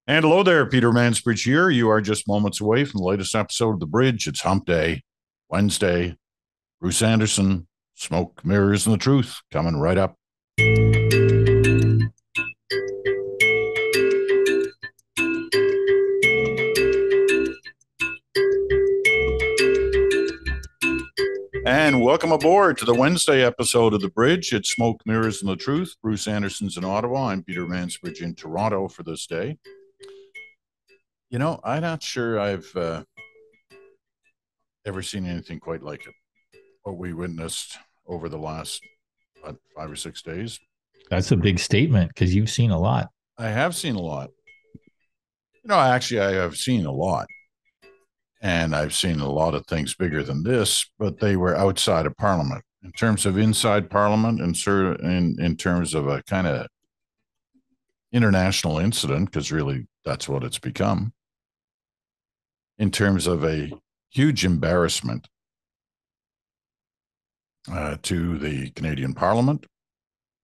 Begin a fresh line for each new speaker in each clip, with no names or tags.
And hello there, Peter Mansbridge here. You are just moments away from the latest episode of The Bridge. It's Hump Day, Wednesday. Bruce Anderson, Smoke, Mirrors, and the Truth coming right up. And welcome aboard to the Wednesday episode of The Bridge. It's Smoke, Mirrors, and the Truth. Bruce Anderson's in Ottawa. I'm Peter Mansbridge in Toronto for this day. I'm not sure I've ever seen anything quite like it. What we witnessed over the last 5 or 6 days.
That's a big statement because you've seen a lot.
I have seen a lot. Actually, I have seen a lot. And I've seen a lot of things bigger than this, but they were outside of Parliament. In terms of inside Parliament, and in terms of a kind of international incident, because really that's what it's become, in terms of a huge embarrassment to the Canadian Parliament,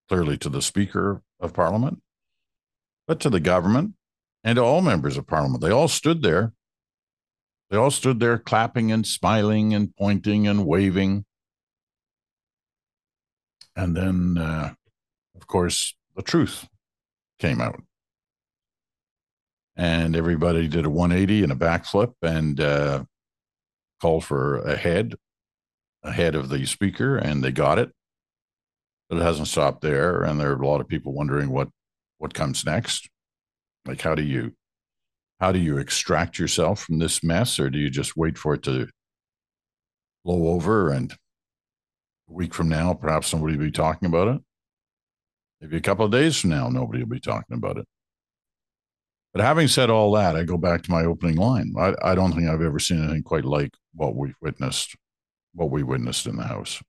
clearly to the Speaker of Parliament, but to the government and to all members of Parliament. They all stood there. They all stood there clapping and smiling and pointing and waving. And then, of course, the truth came out. And everybody did a 180 and a backflip and called for ahead of the speaker, and they got it. But it hasn't stopped there. And there are a lot of people wondering what comes next. Like, how do you extract yourself from this mess, or do you just wait for it to blow over and a week from now, perhaps somebody will be talking about it? Maybe a couple of days from now, nobody will be talking about it. But having said all that, I go back to my opening line. I don't think I've ever seen anything quite like what we witnessed in the House,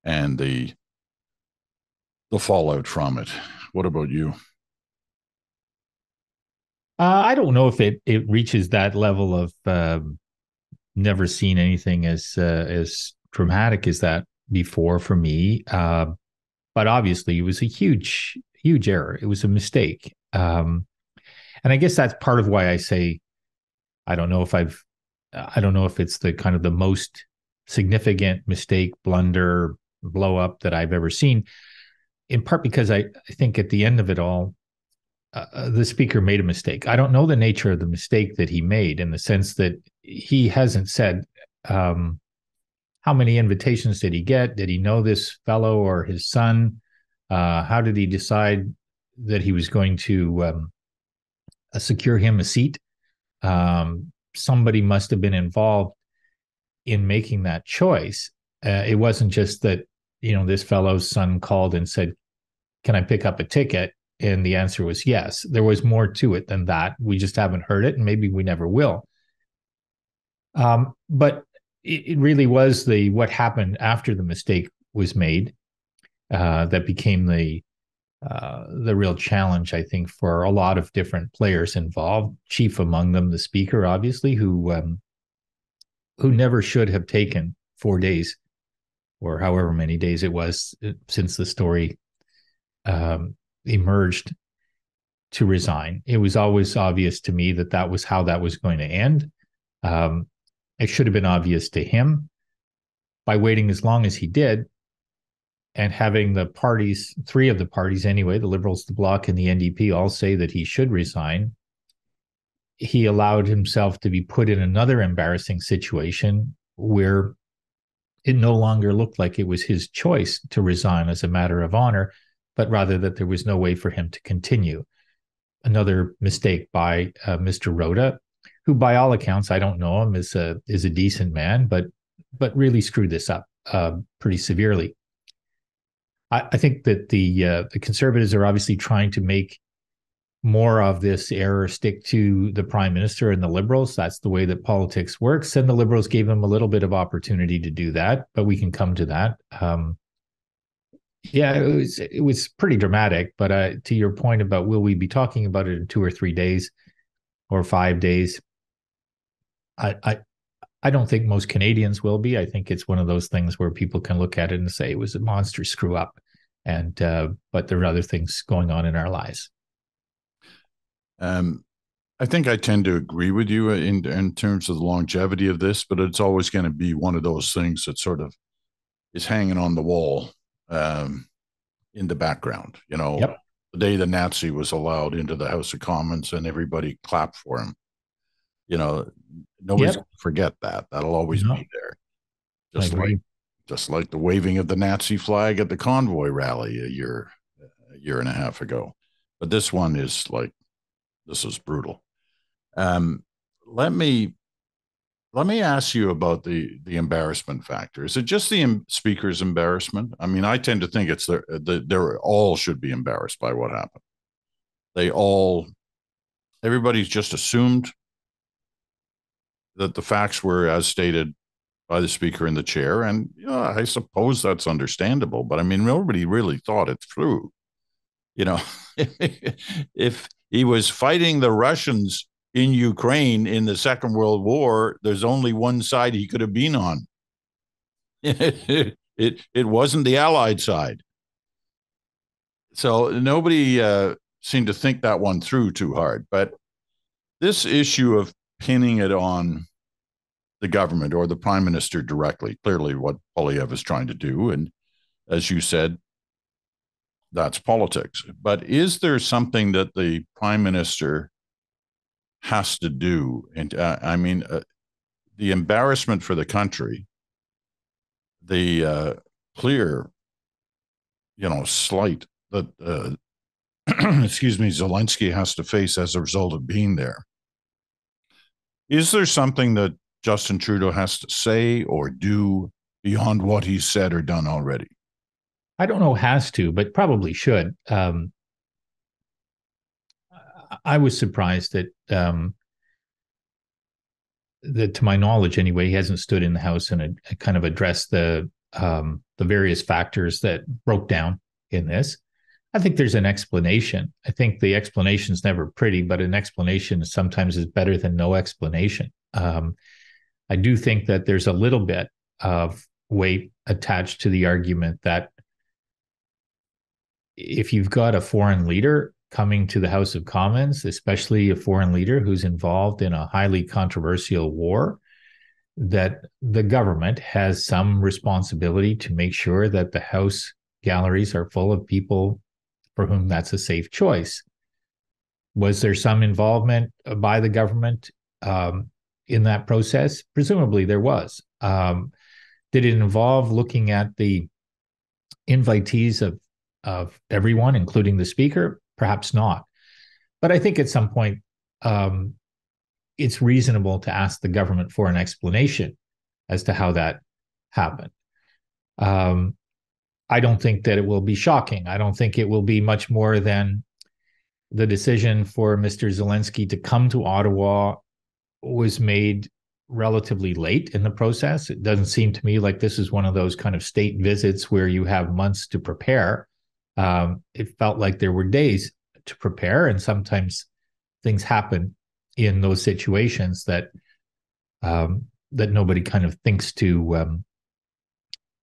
and the fallout from it. What about you?
I don't know if it reaches that level of never seen anything as dramatic as that before for me. But obviously, it was a huge error. It was a mistake, and I guess that's part of why I say I don't know if I don't know if it's the kind of the most significant mistake, blunder, blow up that I've ever seen. In part because I think at the end of it all, the speaker made a mistake. I don't know the nature of the mistake that he made in the sense that he hasn't said how many invitations did he get? Did he know this fellow or his son? How did he decide that he was going to secure him a seat? Somebody must have been involved in making that choice. It wasn't just that, this fellow's son called and said, "Can I pick up a ticket?" And the answer was yes. There was more to it than that. We just haven't heard it, and maybe we never will. But it really was what happened after the mistake was made that became the real challenge, I think, for a lot of different players involved. Chief among them, the speaker, obviously, who never should have taken 4 days or however many days it was since the story emerged to resign. It was always obvious to me that was how that was going to end. It should have been obvious to him. By waiting as long as he did and having the parties, three of the parties anyway, the Liberals, the Bloc, and the NDP, all say that he should resign, he allowed himself to be put in another embarrassing situation where it no longer looked like it was his choice to resign as a matter of honor, but rather that there was no way for him to continue. Another mistake by Mr. Rhoda, who, by all accounts, I don't know him, is a decent man, but really screwed this up pretty severely. I think that the Conservatives are obviously trying to make more of this error stick to the Prime Minister and the Liberals. That's the way that politics works, and the Liberals gave him a little bit of opportunity to do that, but we can come to that. Yeah, it was pretty dramatic. But to your point about will we be talking about it in 2 or 3 days or 5 days, I don't think most Canadians will be. I think it's one of those things where people can look at it and say it was a monster screw up, and but there are other things going on in our lives.
I think I tend to agree with you in terms of the longevity of this, but it's always going to be one of those things that sort of is hanging on the wall um, in the background. You know,
Yep.
the day the Nazi was allowed into the House of Commons and everybody clapped for him. You know, nobody's
Yep.
going to forget that. That'll always be
No,
there.
I
Just like
agree.
just like the waving of the Nazi flag at the convoy rally a year and a half ago. But this one is like this is brutal. Um, let me let me ask you about the embarrassment factor. Is it just the speaker's embarrassment? I mean, I tend to think it's they all should be embarrassed by what happened. They all everybody's just assumed that the facts were as stated by the speaker in the chair, and you know, I suppose that's understandable. But I mean, nobody really thought it through. You know, if he was fighting the Russians in Ukraine in the Second World War, there's only one side he could have been on. It wasn't the Allied side. So nobody seemed to think that one through too hard. But this issue of pinning it on the government or the prime minister directly, clearly what Polyev is trying to do. And as you said, that's politics. But is there something that the prime minister has to do? And I mean, the embarrassment for the country, the clear, slight that, excuse me, Zelensky has to face as a result of being there. Is there something that Justin Trudeau has to say or do beyond what he's said or done already?
I don't know has to, but probably should. I was surprised that, to my knowledge, anyway, he hasn't stood in the House and kind of addressed the various factors that broke down in this. I think there's an explanation. I think the explanation is never pretty, but an explanation sometimes is better than no explanation. I do think that there's a little bit of weight attached to the argument that if you've got a foreign leader coming to the House of Commons, especially a foreign leader who's involved in a highly controversial war, that the government has some responsibility to make sure that the House galleries are full of people for whom that's a safe choice. Was there some involvement by the government in that process? Presumably there was. Did it involve looking at the invitees of everyone, including the speaker? Perhaps not. But I think at some point, it's reasonable to ask the government for an explanation as to how that happened. I don't think that it will be shocking. I don't think it will be much more than the decision for Mr. Zelensky to come to Ottawa was made relatively late in the process. It doesn't seem to me like this is one of those kind of state visits where you have months to prepare. It felt like there were days to prepare, and sometimes things happen in those situations that that nobody kind of thinks to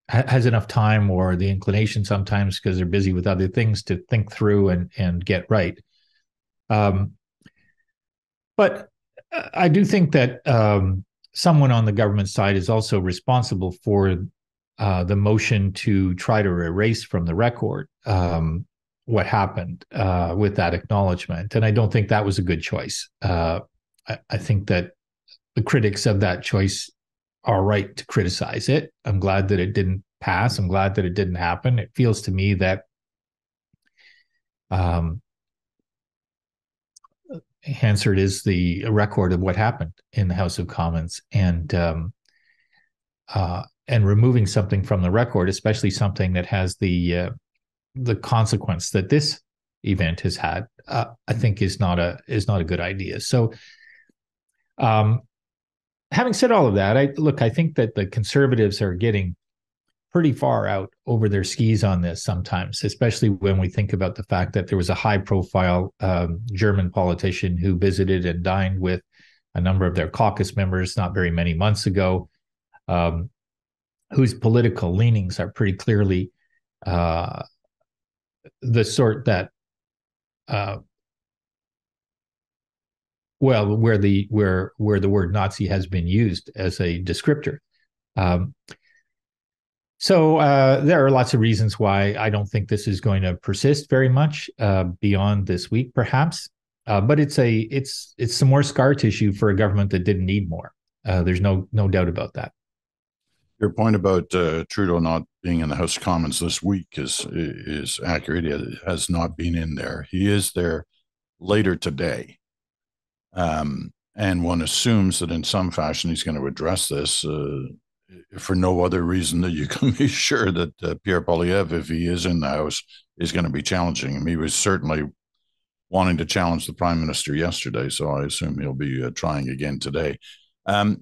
has enough time or the inclination sometimes because they're busy with other things to think through and get right. But I do think that someone on the government side is also responsible for the motion to try to erase from the record what happened with that acknowledgement. And I don't think that was a good choice. I think that the critics of that choice are right to criticize it. I'm glad that it didn't pass. I'm glad that it didn't happen. It feels to me that Hansard is the record of what happened in the House of Commons, and removing something from the record, especially something that has the consequence that this event has had, I think is not a good idea. So, having said all of that, I think that the Conservatives are getting pretty far out over their skis on this sometimes, especially when we think about the fact that there was a high-profile German politician who visited and dined with a number of their caucus members not very many months ago, whose political leanings are pretty clearly the sort that well, where the word Nazi has been used as a descriptor. Um, so there are lots of reasons why I don't think this is going to persist very much beyond this week, perhaps. But it's some more scar tissue for a government that didn't need more. There's no doubt about that.
Your point about Trudeau not being in the House of Commons this week is accurate. He has not been in there. He is there later today. And one assumes that in some fashion he's going to address this for no other reason that you can be sure that Pierre Poilievre, if he is in the House, is going to be challenging him. He was certainly wanting to challenge the Prime Minister yesterday, so I assume he'll be trying again today. I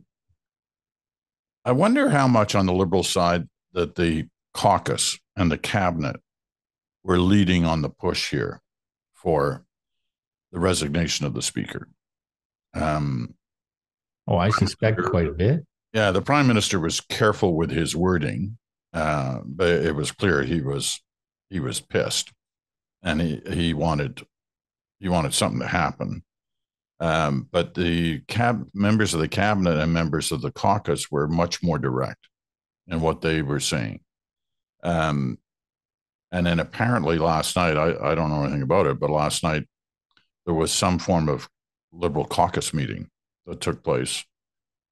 wonder how much on the Liberal side that the caucus and the cabinet were leading on the push here for the resignation of the Speaker.
I suspect quite a bit.
Yeah, the Prime Minister was careful with his wording, but it was clear he was pissed, and he wanted something to happen. But the members of the cabinet and members of the caucus were much more direct in what they were saying. And then apparently last night, I don't know anything about it, but last night there was some form of Liberal caucus meeting that took place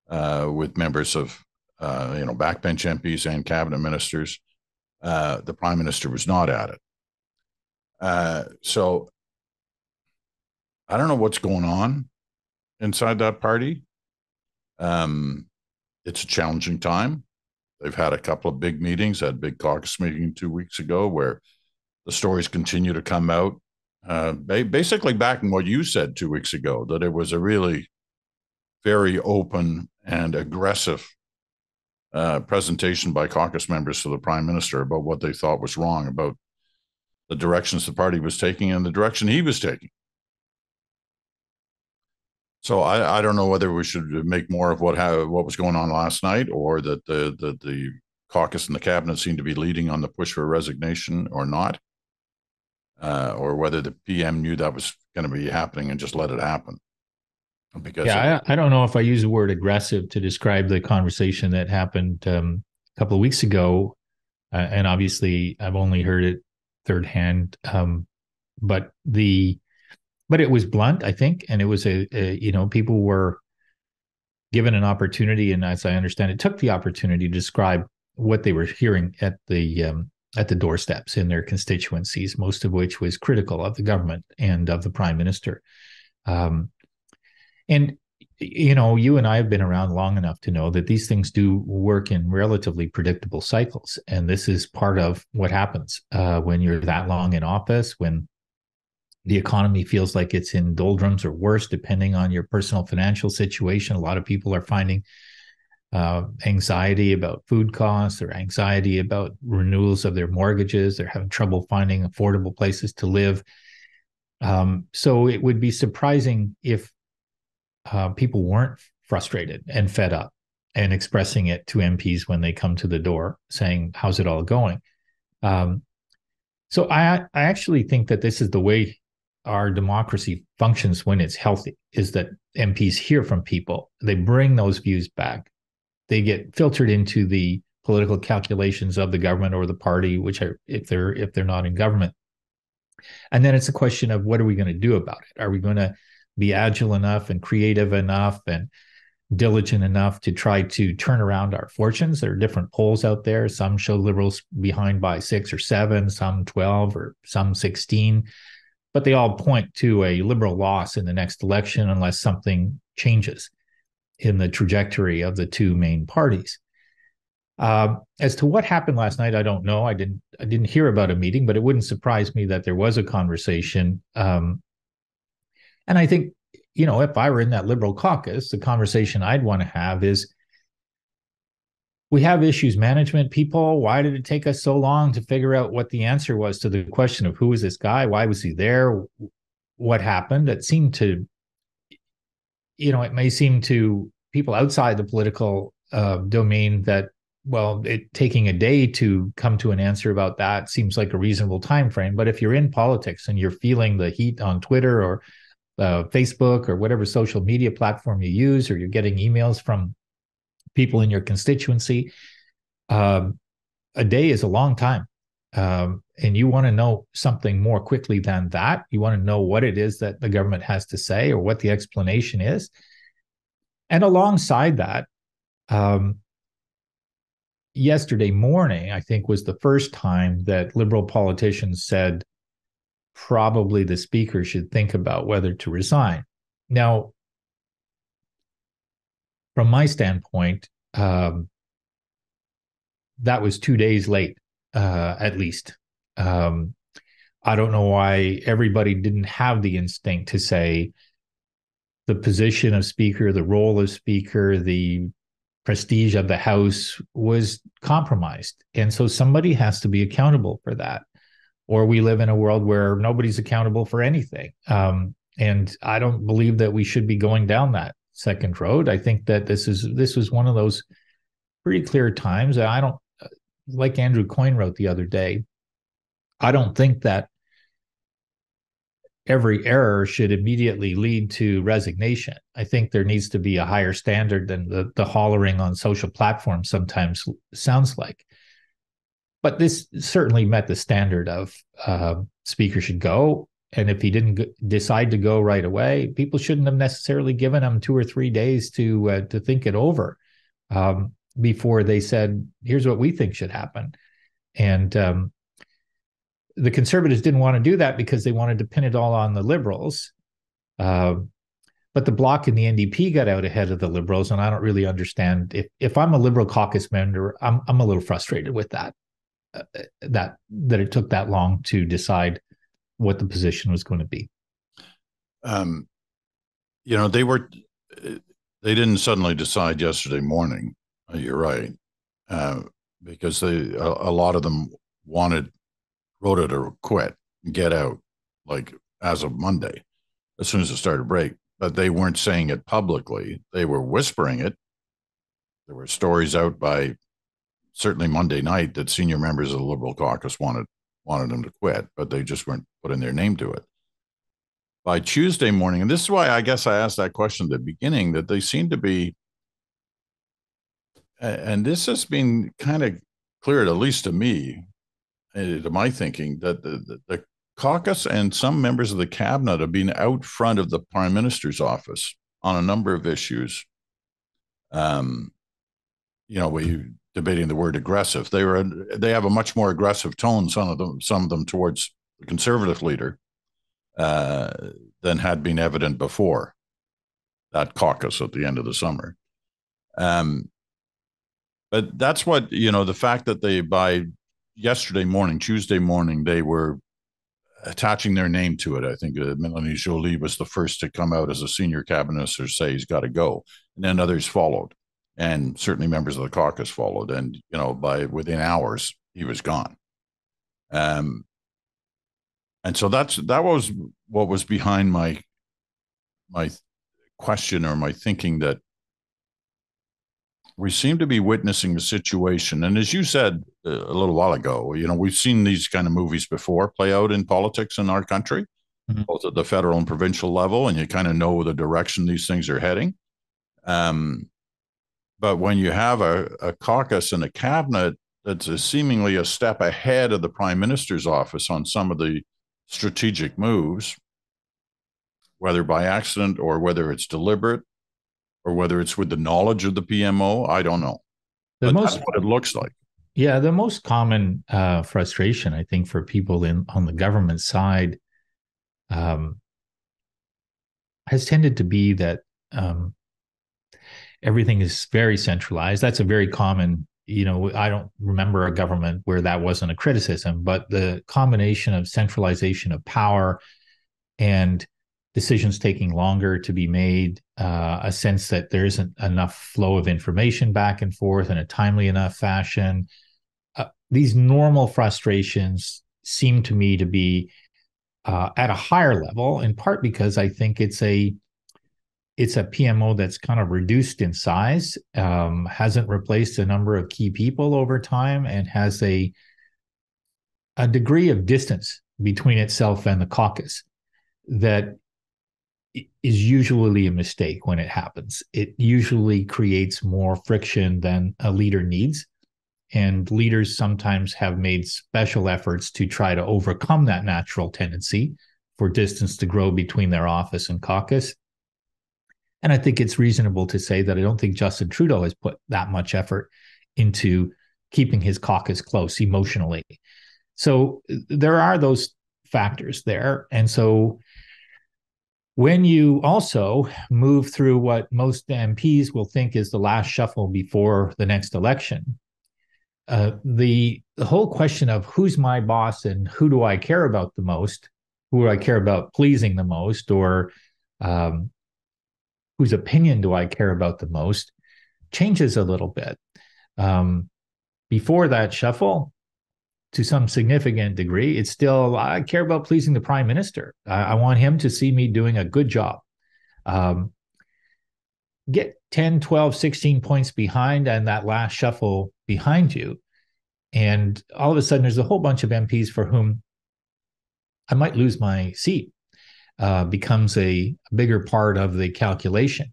with members of, backbench MPs and cabinet ministers. The Prime Minister was not at it. So I don't know what's going on inside that party. It's a challenging time. They've had a couple of big meetings, had a big caucus meeting 2 weeks ago where the stories continue to come out. Basically backing what you said 2 weeks ago, that it was a really very open and aggressive presentation by caucus members to the Prime Minister about what they thought was wrong about the directions the party was taking and the direction he was taking. So I don't know whether we should make more of what was going on last night, or that the caucus and the cabinet seem to be leading on the push for resignation or not, or whether the PM knew that was going to be happening and just let it happen.
Because I don't know if I use the word aggressive to describe the conversation that happened a couple of weeks ago, and obviously I've only heard it third hand, but it was blunt, I think, and it was people were given an opportunity, and as I understand it, took the opportunity to describe what they were hearing at the doorsteps in their constituencies, most of which was critical of the government and of the Prime Minister. And you and I have been around long enough to know that these things do work in relatively predictable cycles, and this is part of what happens when you're that long in office, when the economy feels like it's in doldrums or worse, depending on your personal financial situation. A lot of people are finding anxiety about food costs or anxiety about renewals of their mortgages. They're having trouble finding affordable places to live. So it would be surprising if people weren't frustrated and fed up and expressing it to MPs when they come to the door saying, how's it all going? So I actually think that this is the way our democracy functions when it's healthy, is that MPs hear from people. They bring those views back. They get filtered into the political calculations of the government or the party, which are, if they're not in government. And then it's a question of, what are we going to do about it? Are we going to be agile enough and creative enough and diligent enough to try to turn around our fortunes? There are different polls out there. Some show Liberals behind by 6 or 7, some 12, or some 16. But they all point to a Liberal loss in the next election unless something changes in the trajectory of the two main parties. As to what happened last night, I don't know. I didn't hear about a meeting, but it wouldn't surprise me that there was a conversation. And I think, if I were in that Liberal caucus, the conversation I'd want to have is, we have issues management people. Why did it take us so long to figure out what the answer was to the question of who is this guy? Why was he there? What happened? It seemed to, it may seem to people outside the political domain that, taking a day to come to an answer about that seems like a reasonable time frame. But if you're in politics and you're feeling the heat on Twitter or Facebook or whatever social media platform you use, or you're getting emails from people in your constituency. A day is a long time. And you want to know something more quickly than that. You want to know what it is that the government has to say or what the explanation is. And alongside that, yesterday morning, I think, was the first time that Liberal politicians said probably the Speaker should think about whether to resign. Now, from my standpoint, that was 2 days late, at least. I don't know why everybody didn't have the instinct to say the position of Speaker, the role of Speaker, the prestige of the House was compromised. And so somebody has to be accountable for that. Or we live in a world where nobody's accountable for anything. And I don't believe that we should be going down that second road. I think that this was one of those pretty clear times. I don't, like Andrew Coyne wrote the other day, I don't think that every error should immediately lead to resignation. I think there needs to be a higher standard than the hollering on social platforms sometimes sounds like. But this certainly met the standard of Speaker should go. And if he didn't decide to go right away, people shouldn't have necessarily given him 2 or 3 days to think it over before they said, here's what we think should happen. And the Conservatives didn't want to do that because they wanted to pin it all on the Liberals. But the Bloc and the NDP got out ahead of the Liberals, and I don't really understand. If I'm a Liberal caucus member, I'm a little frustrated with that. That it took that long to decide what the position was going to be.
They didn't suddenly decide yesterday morning. You're right, because a lot of them wrote it or quit, get out, like as of Monday, as soon as it started to break. But they weren't saying it publicly. They were whispering it. There were stories out by certainly Monday night that senior members of the Liberal caucus wanted them to quit, but they just weren't putting their name to it. By Tuesday morning, and this is why I guess I asked that question at the beginning, that they seem to be, and this has been kind of cleared, at least to me, to my thinking, that the caucus and some members of the cabinet have been out front of the prime minister's office on a number of issues. We debating the word aggressive. They have a much more aggressive tone, some of them towards the Conservative leader than had been evident before that caucus at the end of the summer. But that's what, the fact that they, by Tuesday morning, they were attaching their name to it. I think Melanie Joly was the first to come out as a senior cabinet minister, say he's got to go. And then others followed. And certainly members of the caucus followed. And, within hours, he was gone. And so that was what was behind my question, or my thinking, that we seem to be witnessing a situation. And as you said a little while ago, we've seen these kind of movies before play out in politics in our country, mm-hmm. both at the federal and provincial level, and you kind of know the direction these things are heading. But when you have a caucus and a cabinet that's seemingly a step ahead of the prime minister's office on some of the strategic moves, whether by accident or whether it's deliberate, or whether it's with the knowledge of the PMO, I don't know. But that's what it looks like.
Yeah, the most common frustration, I think, for people on the government side has tended to be that everything is very centralized. That's a very common, I don't remember a government where that wasn't a criticism, but the combination of centralization of power and decisions taking longer to be made, a sense that there isn't enough flow of information back and forth in a timely enough fashion. These normal frustrations seem to me to be at a higher level, in part because I think it's a PMO that's kind of reduced in size, hasn't replaced a number of key people over time, and has a degree of distance between itself and the caucus that is usually a mistake when it happens. It usually creates more friction than a leader needs. And leaders sometimes have made special efforts to try to overcome that natural tendency for distance to grow between their office and caucus. And I think it's reasonable to say that I don't think Justin Trudeau has put that much effort into keeping his caucus close emotionally. So there are those factors there. And so when you also move through what most MPs will think is the last shuffle before the next election, the whole question of who's my boss and who do I care about the most, who do I care about pleasing the most, or whose opinion do I care about the most, changes a little bit. Before that shuffle, to some significant degree, it's still, I care about pleasing the prime minister. I want him to see me doing a good job. Get 10, 12, 16 points behind and that last shuffle behind you. And all of a sudden, there's a whole bunch of MPs for whom I might lose my seat, becomes a bigger part of the calculation.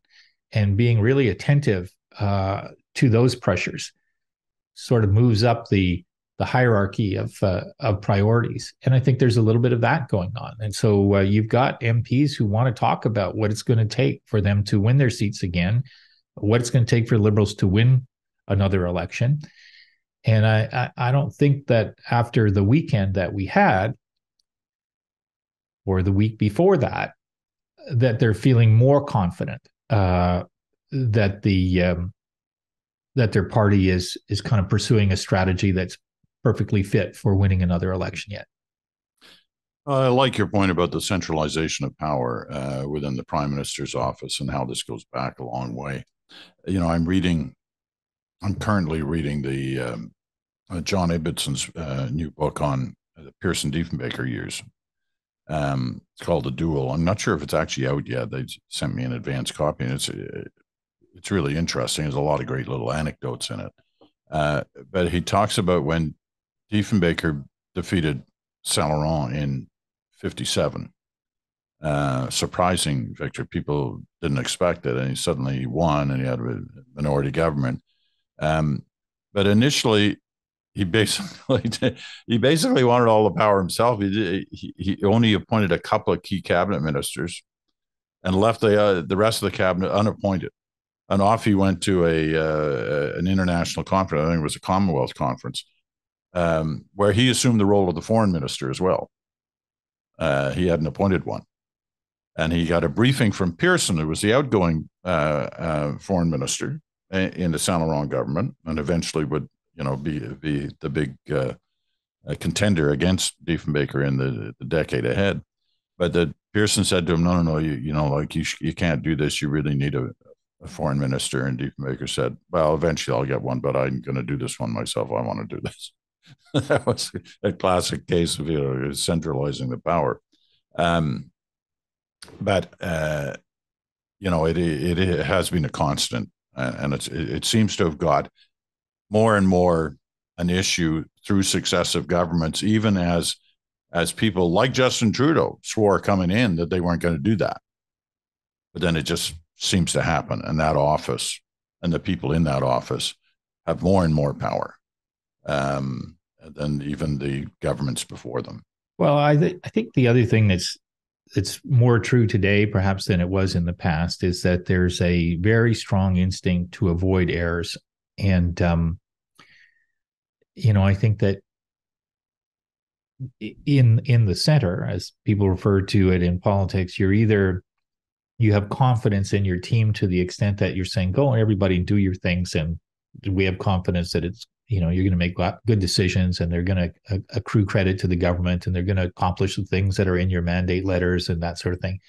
And being really attentive to those pressures sort of moves up the hierarchy of priorities. And I think there's a little bit of that going on. And so you've got MPs who want to talk about what it's going to take for them to win their seats again, what it's going to take for Liberals to win another election. And I don't think that after the weekend that we had, or the week before that, that they're feeling more confident that that their party is kind of pursuing a strategy that's perfectly fit for winning another election yet.
I like your point about the centralization of power within the Prime Minister's office and how this goes back a long way. You know, I'm currently reading the John Ibbotson's new book on the Pearson Diefenbaker years. It's called The Duel. I'm not sure if it's actually out yet. They sent me an advance copy, and it's really interesting. There's a lot of great little anecdotes in it. But he talks about when Diefenbaker defeated Saint-Laurent in 57. Surprising victory. People didn't expect it, and he suddenly won, and he had a minority government. But initially, he basically wanted all the power himself. He only appointed a couple of key cabinet ministers and left the rest of the cabinet unappointed. And off he went to an international conference. I think it was a Commonwealth conference, where he assumed the role of the foreign minister as well. He hadn't appointed one. And he got a briefing from Pearson, who was the outgoing foreign minister in the Saint-Laurent government, and eventually would, be the big contender against Diefenbaker in the decade ahead. But that Pearson said to him, no, you can't do this. You really need a foreign minister. And Diefenbaker said, well, eventually I'll get one, but I'm going to do this one myself. I want to do this. That was a classic case of centralizing the power. But it has been a constant, and it seems to have got more and more an issue through successive governments, even as people like Justin Trudeau swore coming in that they weren't going to do that. But then it just seems to happen, and that office and the people in that office have more and more power than even the governments before them.
Well, I think the other thing it's more true today, perhaps, than it was in the past, is that there's a very strong instinct to avoid errors. And, I think that in the center, as people refer to it in politics, you have confidence in your team to the extent that you're saying, go everybody do your things. And we have confidence that it's, you're going to make good decisions, and they're going to accrue credit to the government, and they're going to accomplish the things that are in your mandate letters and that sort of thing.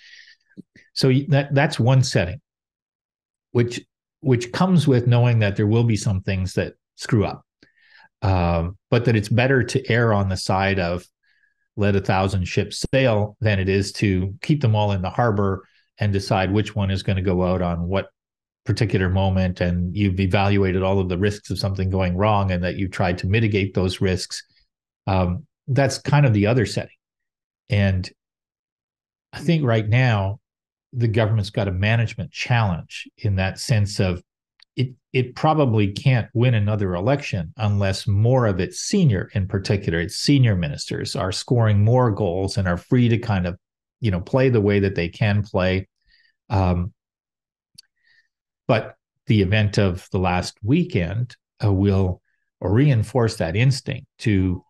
So that's one setting, which comes with knowing that there will be some things that screw up, but that it's better to err on the side of let 1,000 ships sail than it is to keep them all in the harbor and decide which one is going to go out on what particular moment, and you've evaluated all of the risks of something going wrong and that you've tried to mitigate those risks. That's kind of the other setting. And I think right now the government's got a management challenge in that sense of it probably can't win another election unless more of its senior, in particular, its senior ministers are scoring more goals and are free to kind of, play the way that they can play. But the event of the last weekend will reinforce that instinct to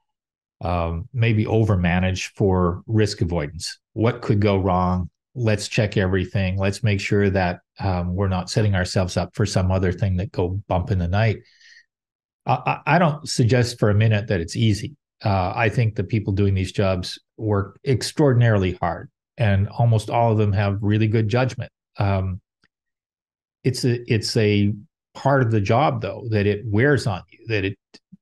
maybe overmanage for risk avoidance. What could go wrong? Let's check everything. Let's make sure that we're not setting ourselves up for some other thing that go bump in the night. I don't suggest for a minute that it's easy. I think the people doing these jobs work extraordinarily hard, and almost all of them have really good judgment. It's a part of the job, though, that it wears on you,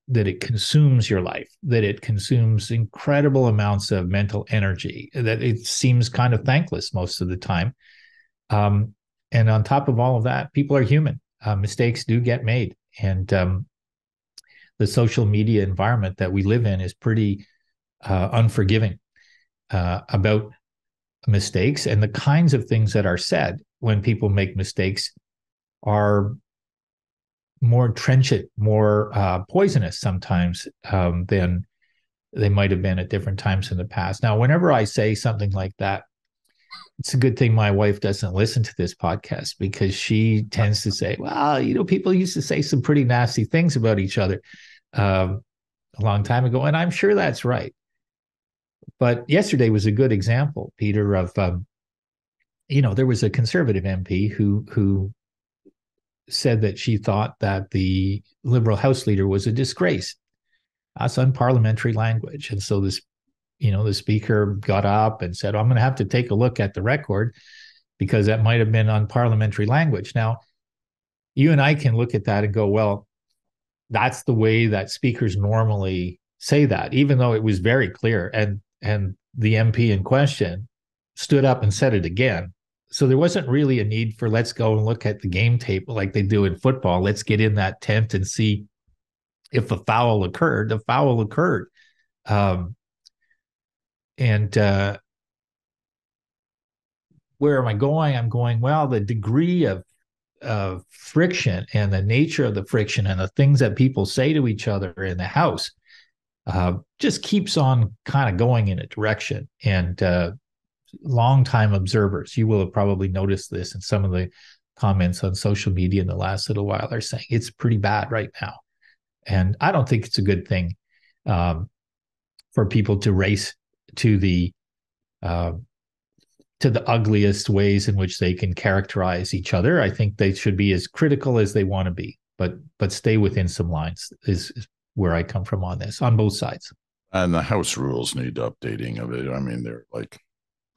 that it consumes your life, that it consumes incredible amounts of mental energy, that it seems kind of thankless most of the time. And on top of all of that, people are human. Mistakes do get made. And the social media environment that we live in is pretty unforgiving about mistakes. And the kinds of things that are said when people make mistakes are more trenchant, more poisonous sometimes than they might have been at different times in the past. Now, whenever I say something like that, it's a good thing my wife doesn't listen to this podcast, because she tends to say, well, people used to say some pretty nasty things about each other a long time ago. And I'm sure that's right. But yesterday was a good example, Peter, of, there was a Conservative MP who said that she thought that the Liberal House Leader was a disgrace. That's unparliamentary language. And so the Speaker got up and said, I'm going to have to take a look at the record, because that might have been unparliamentary language. Now, you and I can look at that and go, well, that's the way that speakers normally say that, even though it was very clear. And the MP in question stood up and said it again. So there wasn't really a need for, let's go and look at the game tape like they do in football. Let's get in that tent and see if a foul occurred. The foul occurred. And where am I going? I'm going, well, the degree of friction and the nature of the friction and the things that people say to each other in the House just keeps on kind of going in a direction. And longtime observers, you will have probably noticed this in some of the comments on social media in the last little while, are saying it's pretty bad right now. And I don't think it's a good thing for people to race to the ugliest ways in which they can characterize each other. I think they should be as critical as they want to be, but stay within some lines is where I come from on this, on both sides.
And the House rules need updating of it. I mean, they're like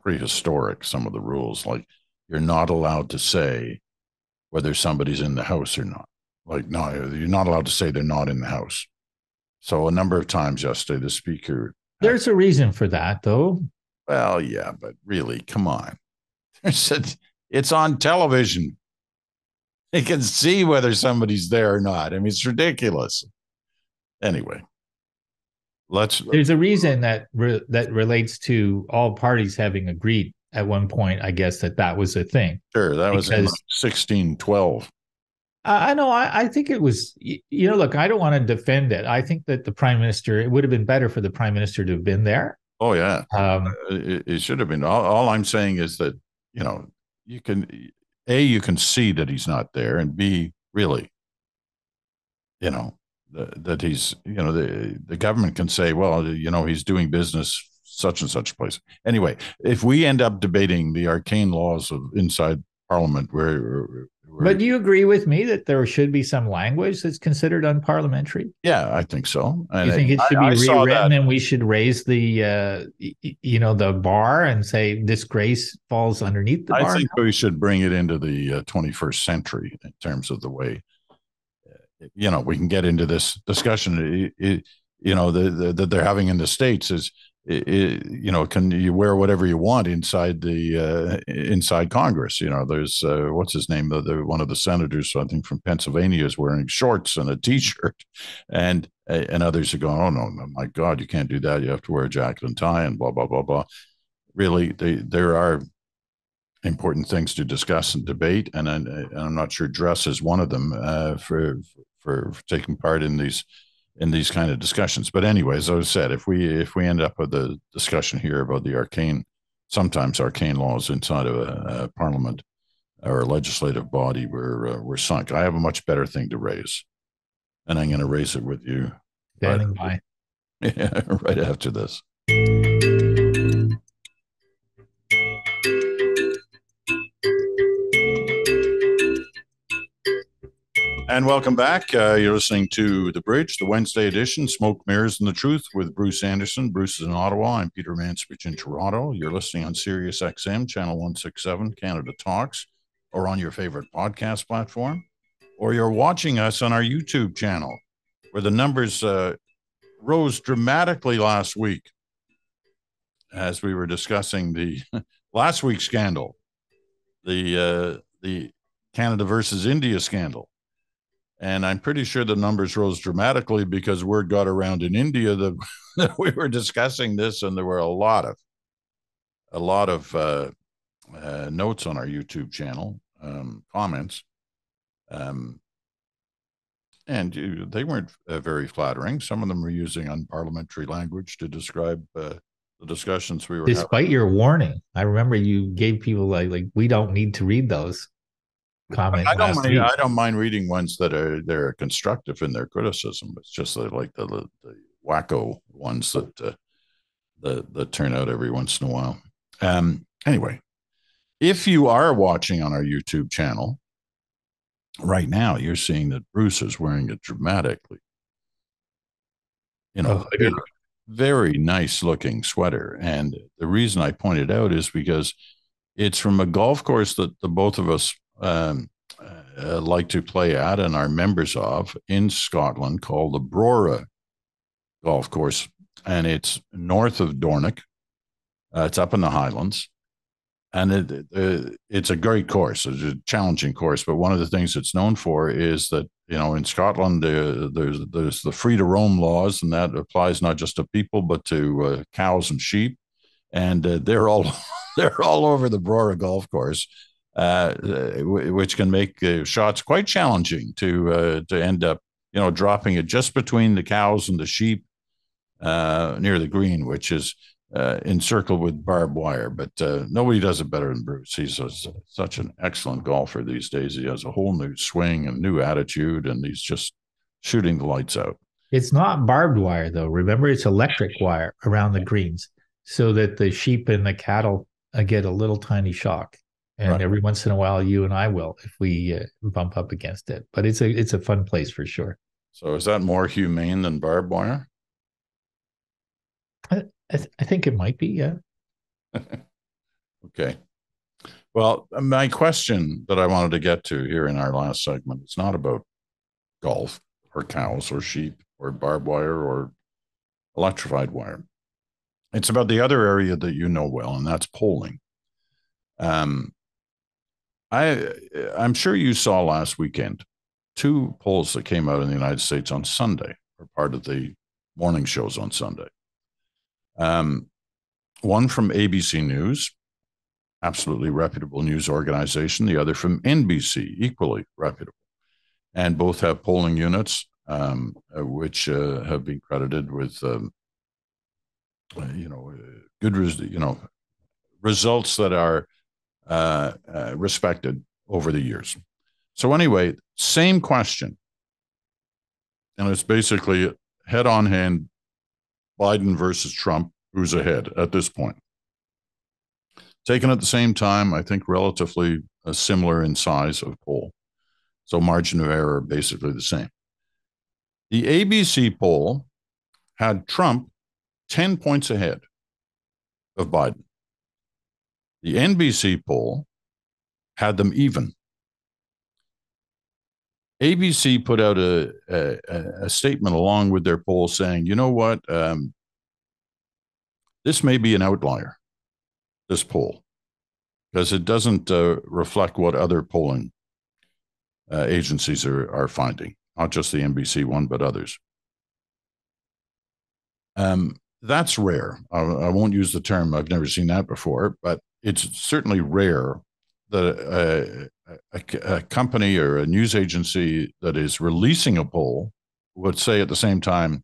prehistoric, some of the rules. Like, you're not allowed to say whether somebody's in the House or not. Like, no, you're not allowed to say they're not in the House. So a number of times yesterday, the Speaker...
There's a reason for that, though.
Well, yeah, but really, come on. It's on television. They can see whether somebody's there or not. I mean, it's ridiculous. Anyway, there's
a reason that relates to all parties having agreed at one point, I guess, that was a thing.
Sure, that was in 1612.
I know. I think it was, look, I don't want to defend it. I think that the Prime Minister, it would have been better for the Prime Minister to have been there.
Oh, yeah. It should have been. All I'm saying is that, you can, A, you can see that he's not there, and B, really, that he's, the government can say, well, he's doing business such and such place. Anyway, if we end up debating the arcane laws of inside Parliament,
but do you agree with me that there should be some language that's considered unparliamentary?
Yeah, I think so.
And you think it should be rewritten, and we should raise the the bar and say disgrace falls underneath the bar?
I think we should bring it into the 21st century in terms of the way we can get into this discussion. That they're having in the States is, can you wear whatever you want inside Congress? There's what's his name? One of the senators, I think from Pennsylvania, is wearing shorts and a T-shirt, and others are going, oh no, my God, you can't do that. You have to wear a jacket and tie and blah blah blah blah. Really, there are important things to discuss and debate, and I'm not sure dress is one of them for taking part in these kind of discussions. But anyways, as I said, if we end up with a discussion here about the sometimes arcane laws inside of a parliament or a legislative body, we're sunk. I have a much better thing to raise, and I'm going to raise it with you
Standing by.
right after this. And welcome back. You're listening to The Bridge, the Wednesday edition, Smoke, Mirrors, and the Truth with Bruce Anderson. Bruce is in Ottawa. I'm Peter Mansbridge in Toronto. You're listening on Sirius XM, Channel 167, Canada Talks, or on your favorite podcast platform, or you're watching us on our YouTube channel, where the numbers rose dramatically last week as we were discussing the last week's scandal, the Canada versus India scandal. And I'm pretty sure the numbers rose dramatically because word got around in India that we were discussing this, and there were a lot of notes on our YouTube channel, comments, and they weren't very flattering. Some of them were using unparliamentary language to describe the discussions we were having.
Despite your warning, I remember you gave people like we don't need to read those comment last week.
I don't mind reading ones that they're constructive in their criticism. It's just like the wacko ones that turn out every once in a while. Anyway, if you are watching on our YouTube channel right now, you're seeing that Bruce is wearing a dramatically, very, very nice looking sweater. And the reason I point it out is because it's from a golf course that the both of us like to play at and are members of in Scotland, called the Brora Golf Course, and it's north of Dornoch. It's up in the Highlands, and it's a great course. It's a challenging course, but one of the things it's known for is that in Scotland there's the free to roam laws, and that applies not just to people but to cows and sheep, and they're all they're all over the Brora Golf Course. Which can make shots quite challenging to end up, dropping it just between the cows and the sheep near the green, which is encircled with barbed wire. But nobody does it better than Bruce. He's such an excellent golfer these days. He has a whole new swing and new attitude, and he's just shooting the lights out.
It's not barbed wire, though. Remember, it's electric wire around the greens so that the sheep and the cattle get a little tiny shock. And right. Every once in a while, you and I will, if we bump up against it. But it's a fun place for sure.
So is that more humane than barbed wire?
I think it might be, yeah.
Okay. Well, my question that I wanted to get to here in our last segment is not about golf or cows or sheep or barbed wire or electrified wire. It's about the other area that you know well, and that's polling. I'm sure you saw last weekend 2 polls that came out in the United States on Sunday, or part of the morning shows on Sunday. One from ABC News, absolutely reputable news organization. The other from NBC, equally reputable. And both have polling units, which have been credited with, good results that are respected over the years. So anyway, same question. And it's basically head on hand, Biden versus Trump, who's ahead at this point. Taken at the same time, I think relatively similar in size of poll. So margin of error basically the same. The ABC poll had Trump 10 points ahead of Biden. The NBC poll had them even. ABC put out a statement along with their poll saying, you know what, this may be an outlier, this poll, because it doesn't reflect what other polling agencies are finding, not just the NBC one, but others. That's rare. I won't use the term, I've never seen that before, but it's certainly rare that a company or a news agency that is releasing a poll would say at the same time,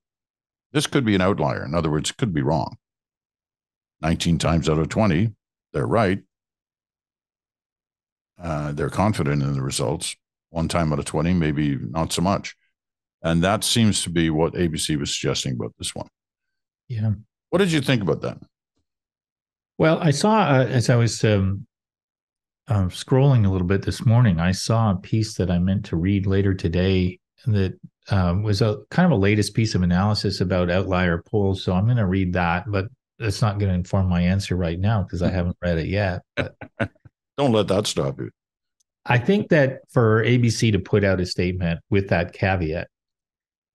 this could be an outlier. In other words, it could be wrong. 19 times out of 20, they're right. They're confident in the results. One time out of 20, maybe not so much. And that seems to be what ABC was suggesting about this one.
Yeah.
What did you think about that?
Well, I saw as I was scrolling a little bit this morning, I saw a piece that I meant to read later today that was a kind of a latest piece of analysis about outlier polls. So I'm going to read that, but it's not going to inform my answer right now because I haven't read it yet. But
don't let that stop you.
I think that for ABC to put out a statement with that caveat,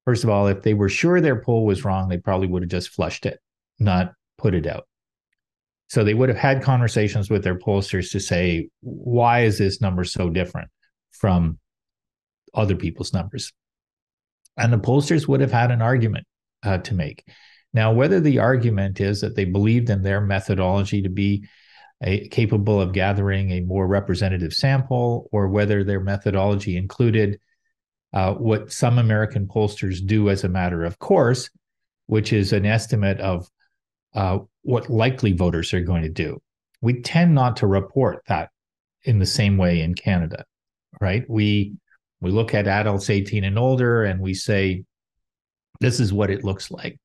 first of all, if they were sure their poll was wrong, they probably would have just flushed it, not put it out. So they would have had conversations with their pollsters to say, why is this number so different from other people's numbers? And the pollsters would have had an argument to make. Now, whether the argument is that they believed in their methodology to be capable of gathering a more representative sample, or whether their methodology included what some American pollsters do as a matter of course, which is an estimate of what likely voters are going to do. We tend not to report that in the same way in Canada, right? We look at adults 18 and older and we say, this is what it looks like.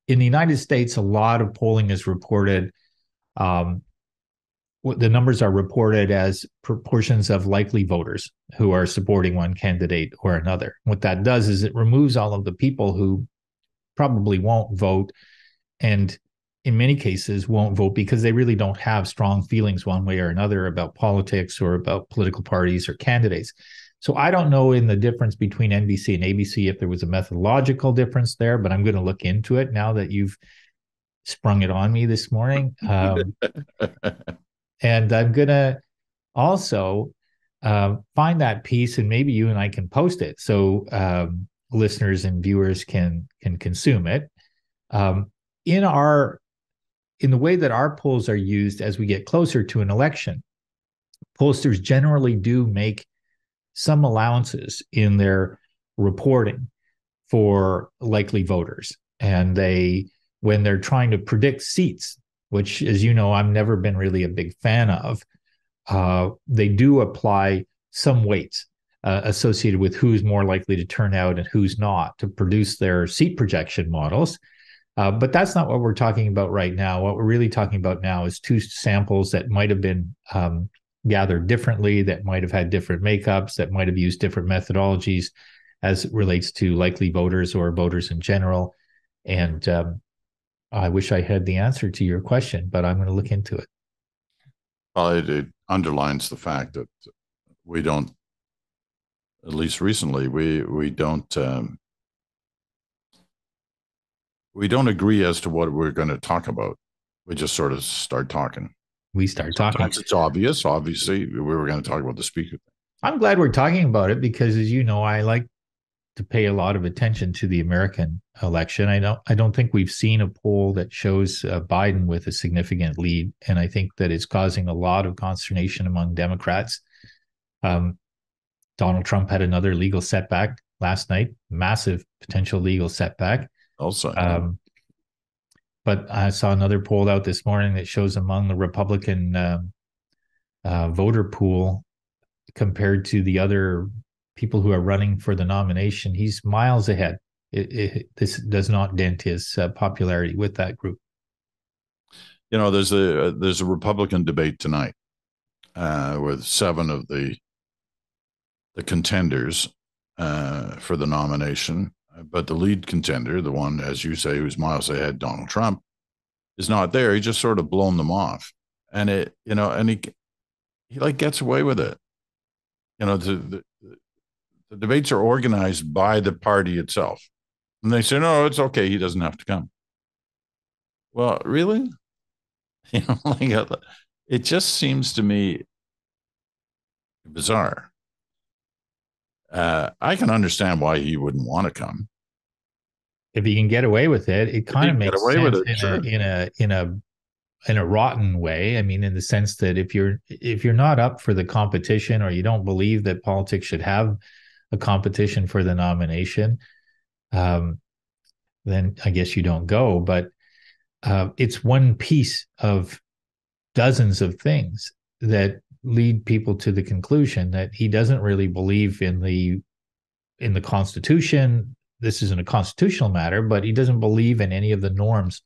In the United States, a lot of polling is reported. The numbers are reported as proportions of likely voters who are supporting one candidate or another. What that does is it removes all of the people who probably won't vote, and in many cases won't vote because they really don't have strong feelings one way or another about politics or about political parties or candidates. So I don't know in the difference between NBC and ABC if there was a methodological difference there, but I'm going to look into it now that you've sprung it on me this morning. And I'm going to also find that piece, and maybe you and I can post it so listeners and viewers can consume it. In the way that our polls are used as we get closer to an election, pollsters generally do make some allowances in their reporting for likely voters. And when they're trying to predict seats, which, as you know, I've never been really a big fan of, they do apply some weights associated with who's more likely to turn out and who's not to produce their seat projection models. But that's not what we're talking about right now. What we're really talking about now is two samples that might have been gathered differently, that might have had different makeups, that might have used different methodologies as it relates to likely voters or voters in general. And I wish I had the answer to your question, but I'm going to look into it.
Well, it underlines the fact that we don't, at least recently, we don't agree as to what we're going to talk about. We just sort of start talking.
We start talking.
Sometimes it's obvious. Obviously, we were going to talk about the speaker.
I'm glad we're talking about it because, as you know, I like to pay a lot of attention to the American election. I don't think we've seen a poll that shows Biden with a significant lead, and I think that it's causing a lot of consternation among Democrats. Donald Trump had another legal setback last night, massive potential legal setback.
Also,
but I saw another poll out this morning that shows among the Republican voter pool compared to the other people who are running for the nomination, he's miles ahead. This does not dent his popularity with that group.
You know, there's a Republican debate tonight with 7 of the contenders for the nomination, but the lead contender, the one, as you say, who's miles ahead, Donald Trump, is not there. He just sort of blown them off, and he like gets away with it. You know, the debates are organized by the party itself. And they say, no, it's okay. He doesn't have to come. Well, really? You know, like, it just seems to me bizarre. I can understand why he wouldn't want to come.
If he can get away with it, it kind of makes sense in a rotten way. I mean, in the sense that if you're not up for the competition, or you don't believe that politics should have a competition for the nomination, um, then I guess you don't go. But it's one piece of dozens of things that lead people to the conclusion that he doesn't really believe in the Constitution. This isn't a constitutional matter, but he doesn't believe in any of the norms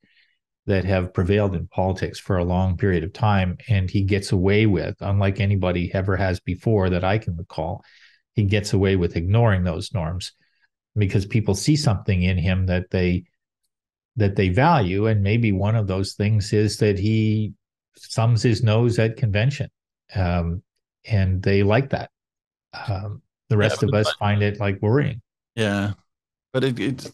that have prevailed in politics for a long period of time. And he gets away with, unlike anybody ever has before that I can recall, he gets away with ignoring those norms because people see something in him that they value. And maybe one of those things is that he thumbs his nose at convention. Um, and they like that. The
Yeah,
rest of us find it like worrying.
yeah. But it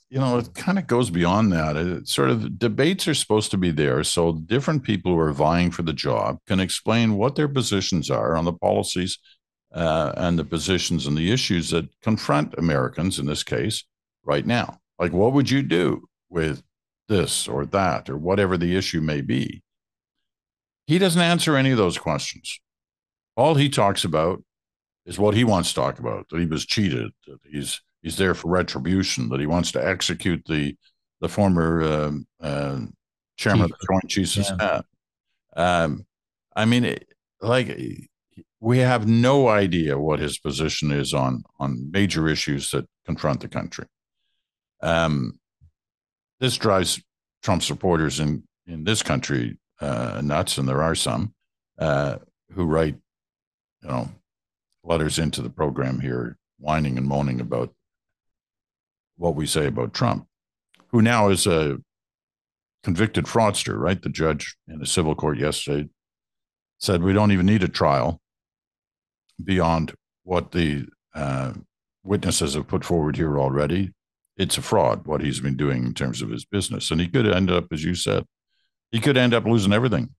kind of goes beyond that. Sort of debates are supposed to be there so different people who are vying for the job can explain what their positions are on the policies and the positions and the issues that confront Americans in this case right now. Like, what would you do with this or that or whatever the issue may be? He doesn't answer any of those questions. All he talks about is what he wants to talk about, that he was cheated, that he's there for retribution, that he wants to execute the former chairman
Chief,
of the Joint Chiefs of
yeah.
Staff. I mean, like, we have no idea what his position is on major issues that confront the country. This drives Trump supporters in this country nuts, and there are some who write, letters into the program here, whining and moaning about what we say about Trump, who now is a convicted fraudster, right? The judge in a civil court yesterday said we don't even need a trial beyond what the witnesses have put forward here already. It's a fraud, what he's been doing in terms of his business. And he could end up, as you said, he could end up losing everything,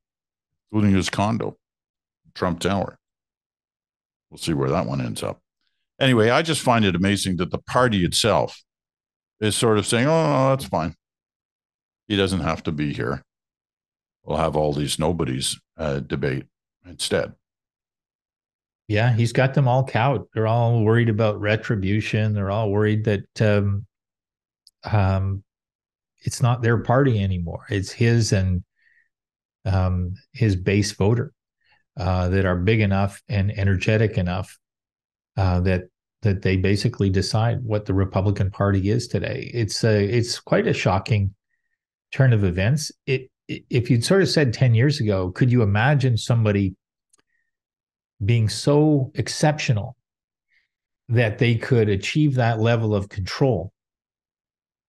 including his condo, Trump Tower. We'll see where that one ends up. Anyway, I just find it amazing that the party itself is sort of saying, oh, no, that's fine. He doesn't have to be here. We'll have all these nobodies debate instead.
Yeah, he's got them all cowed. They're all worried about retribution. They're all worried that it's not their party anymore. It's his and his base voter that are big enough and energetic enough that they basically decide what the Republican Party is today. It's quite a shocking turn of events. If you'd sort of said 10 years ago, could you imagine somebody being so exceptional that they could achieve that level of control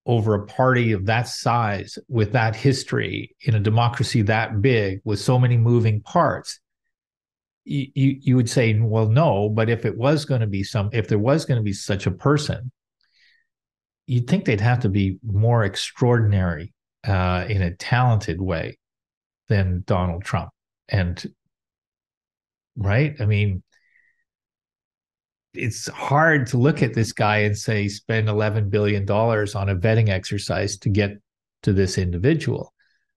over a party of that size, with that history, in a democracy that big, with so many moving parts? You would say, well, no. But if there was going to be such a person, you'd think they'd have to be more extraordinary in a talented way than Donald Trump. And right, I mean, it's hard to look at this guy and say spend $11 billion on a vetting exercise to get to this individual.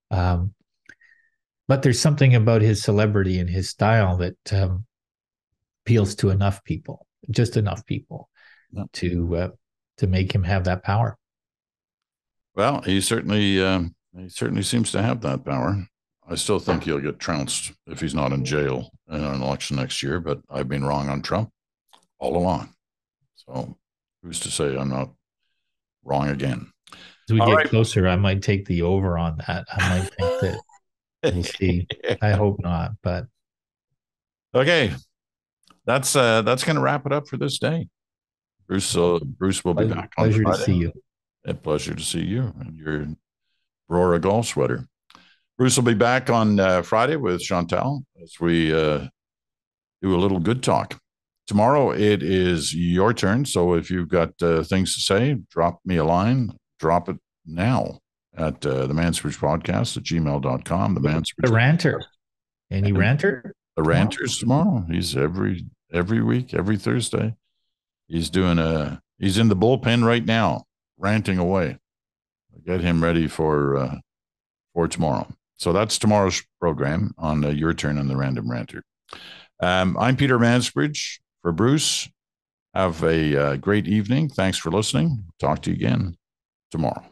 But there's something about his celebrity and his style that appeals to enough people, just enough people,
Yeah.
to make him have that power.
Well, he certainly seems to have that power. I still think he'll get trounced if he's not in jail in an election next year, but I've been wrong on Trump all along. So who's to say I'm not wrong again?
As we
All
get
right.
closer, I might take the over on that. I might think that we'll see. I hope not, but
Okay. That's going to wrap it up for this day. Bruce will be back on
pleasure to
Friday.
see you.
A pleasure to see you and your Aurora golf sweater. Bruce will be back on Friday with Chantal as we do a little good talk. Tomorrow it is your turn. So if you've got things to say, drop me a line. Drop it now at the Mansbridge Podcast at gmail.com. The Mansbridge.
The ranter. Any ranter?
The ranter's tomorrow. He's every week, every Thursday. He's in the bullpen right now, ranting away. Get him ready for tomorrow. So that's tomorrow's program on Your Turn on the Random Ranter. I'm Peter Mansbridge for Bruce. Have a great evening. Thanks for listening. Talk to you again tomorrow.